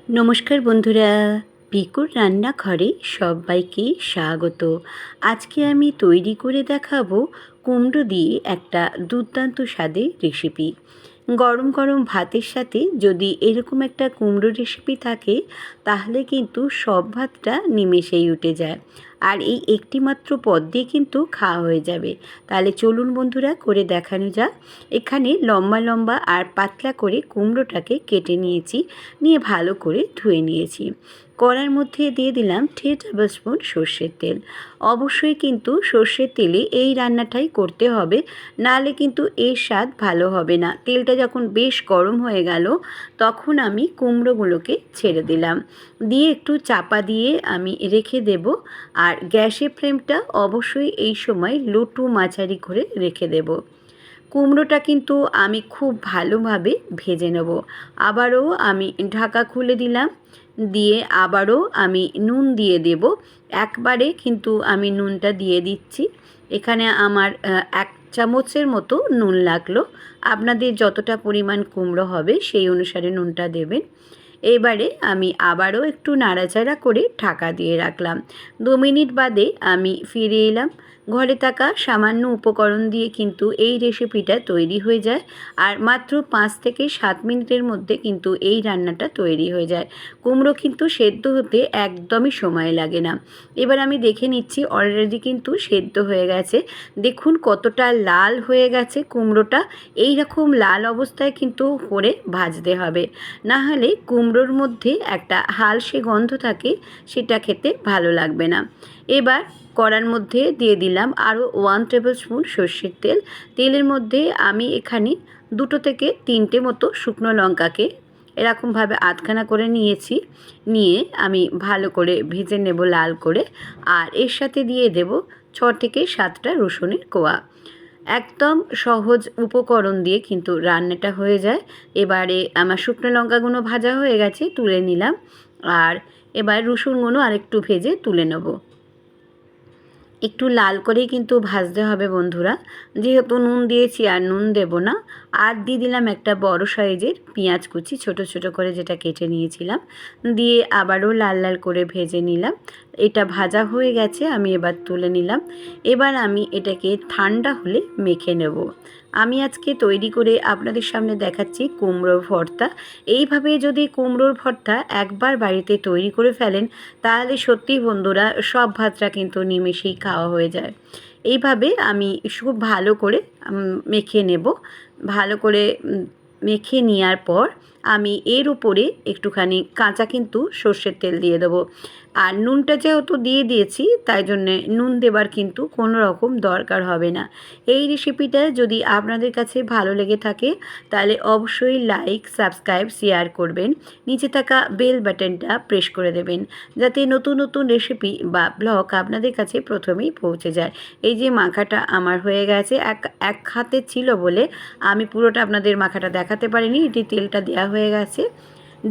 নমস্কার বন্ধুরা, পিকুর রান্নাঘরে সবাইকে স্বাগত। আজকে আমি তৈরি করে দেখাবো কুমড়ো দিয়ে একটা দুর্দান্ত স্বাদের রেসিপি। গরম গরম ভাতের সাথে যদি এরকম একটা কুমড়ো রেসিপি থাকে তাহলে কিন্তু সব ভাতটা নিমেষেই উঠে যায়। আর এই একটি মাত্র পদ দিয়ে কিন্তু খাওয়া হয়ে যাবে। তাহলে চলুন বন্ধুরা, করে দেখানো যাক। এখানে লম্বা লম্বা আর পাতলা করে কুমড়োটাকে কেটে নিয়েছি, নিয়ে ভালো করে ধুয়ে নিয়েছি। কড়ার মধ্যে দিয়ে দিলাম 3 টেবিল স্পুন সর্ষের তেল। অবশ্যই কিন্তু সর্ষের তেলে এই রান্নাটাই করতে হবে, নাহলে কিন্তু এর স্বাদ ভালো হবে না। তেলটা যখন বেশ গরম হয়ে গেল তখন আমি কুমড়োগুলোকে ছেড়ে দিলাম, দিয়ে একটু চাপা দিয়ে আমি রেখে দেব। আর গ্যাসের ফ্লেমটা অবশ্যই এই সময় লো টু মাঝারি করে রেখে দেব। কুমড়োটা কিন্তু আমি খুব ভালোভাবে ভেজে নেব। আবারও আমি ঢাকা খুলে দিলাম, দিয়ে আবারও আমি নুন দিয়ে দেব। একবারে কিন্তু আমি নুনটা দিয়ে দিচ্ছি। এখানে আমার 1 চামচের মতো নুন লাগলো। আপনাদের যতটা পরিমাণ কুমড়ো হবে সেই অনুসারে নুনটা দেবেন। এবারে আমি আবারও একটু নাড়াচাড়া করে ঢাকা দিয়ে রাখলাম। 2 মিনিট বাদে আমি ফিরে এলাম। ঘরে থাকা সামান্য উপকরণ দিয়ে কিন্তু এই রেসিপিটা তৈরি হয়ে যায়, আর মাত্র 5 থেকে 7 মিনিটের মধ্যে কিন্তু এই রান্নাটা তৈরি হয়ে যায়। কুমড়ো কিন্তু সেদ্ধ হতে একদমই সময় লাগে না। এবার আমি দেখে নিচ্ছি, অলরেডি কিন্তু সেদ্ধ হয়ে গেছে। দেখুন কতটা লাল হয়ে গেছে কুমড়োটা। এই রকম লাল অবস্থায় কিন্তু করে ভাজতে হবে, না হলে কুমড়োর মধ্যে একটা হালসে গন্ধ থাকে, সেটা খেতে ভালো লাগবে না। এবার কড়ার মধ্যে দিয়ে দিলাম আরও 1 টেবিল স্পুন সর্ষের তেল। তেলের মধ্যে আমি এখানে 2 থেকে 3টে মতো শুকনো লঙ্কাকে এরকমভাবে আধখানা করে নিয়েছি, নিয়ে আমি ভালো করে ভেজে নেব লাল করে। আর এর সাথে দিয়ে দেব 6 থেকে 7টা রসুনের কোয়া। একদম সহজ উপকরণ দিয়ে কিন্তু রান্নাটা হয়ে যায়। এবারে আমার শুকনো লঙ্কাগুলো ভাজা হয়ে গেছে, তুলে নিলাম। আর এবার রসুনগুলো আরেকটু ভেজে তুলে নেব। একটু লাল করেই কিন্তু ভাজতে হবে বন্ধুরা, যেহেতু নুন দিয়েছি আর নুন দেব না। আর দিয়ে দিলাম একটা বড় সাইজের পেঁয়াজ কুচি, ছোট ছোট করে যেটা কেটে নিয়েছিলাম, দিয়ে আবারও লাল লাল করে ভেজে নিলাম। এটা ভাজা হয়ে গেছে, আমি এবার তুলে নিলাম। এবার আমি এটাকে ঠান্ডা হলে মেখে নেব। আমি আজকে তৈরি করে আপনাদের সামনে দেখাচ্ছি কুমড়োর ভর্তা। এইভাবে যদি কুমড়োর ভর্তা একবার বাড়িতে তৈরি করে ফেলেন তাহলে সত্যি বন্ধুরা সব ভাতটা কিন্তু নিমেষেই খাওয়া হয়ে যায়। এইভাবে আমি খুব ভালো করে মেখে নেব। ভালো করে মেখে নেওয়ার পর আমি এর উপরে একটুখানি কাঁচা কিন্তু সর্ষের তেল দিয়ে দেবো। আর নুনটা যেহেতু দিয়ে দিয়েছি তাই জন্যে নুন দেবার কিন্তু কোনো রকম দরকার হবে না। এই রেসিপিটা যদি আপনাদের কাছে ভালো লেগে থাকে তাহলে অবশ্যই লাইক, সাবস্ক্রাইব, শেয়ার করবেন। নিচে থাকা বেল বাটনটা প্রেস করে দেবেন, যাতে নতুন নতুন রেসিপি বা ব্লগ আপনাদের কাছে প্রথমেই পৌঁছে যায়। এই যে মাখাটা আমার হয়ে গেছে, এক হাতে ছিল বলে আমি পুরোটা আপনাদের মাখাটা দেখাতে পারিনি। এটি তেলটা দেওয়া হয়ে গেছে,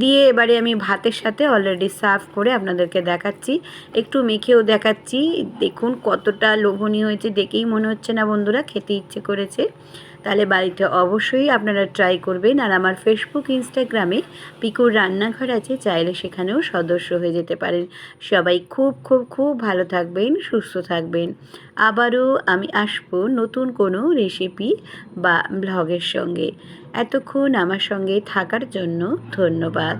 দিয়ে এবারে আমি ভাতের সাথে অলরেডি সার্ভ করে আপনাদেরকে দেখাচ্ছি, একটু মেখেও দেখাচ্ছি। দেখুন কতটা লোভনীয় হয়েছে, দেখেই মনে হচ্ছে না বন্ধুরা খেতে ইচ্ছে করেছে। তাহলে বাড়িতে অবশ্যই আপনারা ট্রাই করবেন। আর আমার ফেসবুক, ইনস্টাগ্রামে পিকুর রান্নাঘর আছে, চাইলে সেখানেও সদস্য হয়ে যেতে পারেন। সবাই খুব খুব খুব ভালো থাকবেন, সুস্থ থাকবেন। আবারও আমি আসবো নতুন কোনো রেসিপি বা ব্লগের সঙ্গে। এতক্ষণ আমার সঙ্গে থাকার জন্য ধন্যবাদ।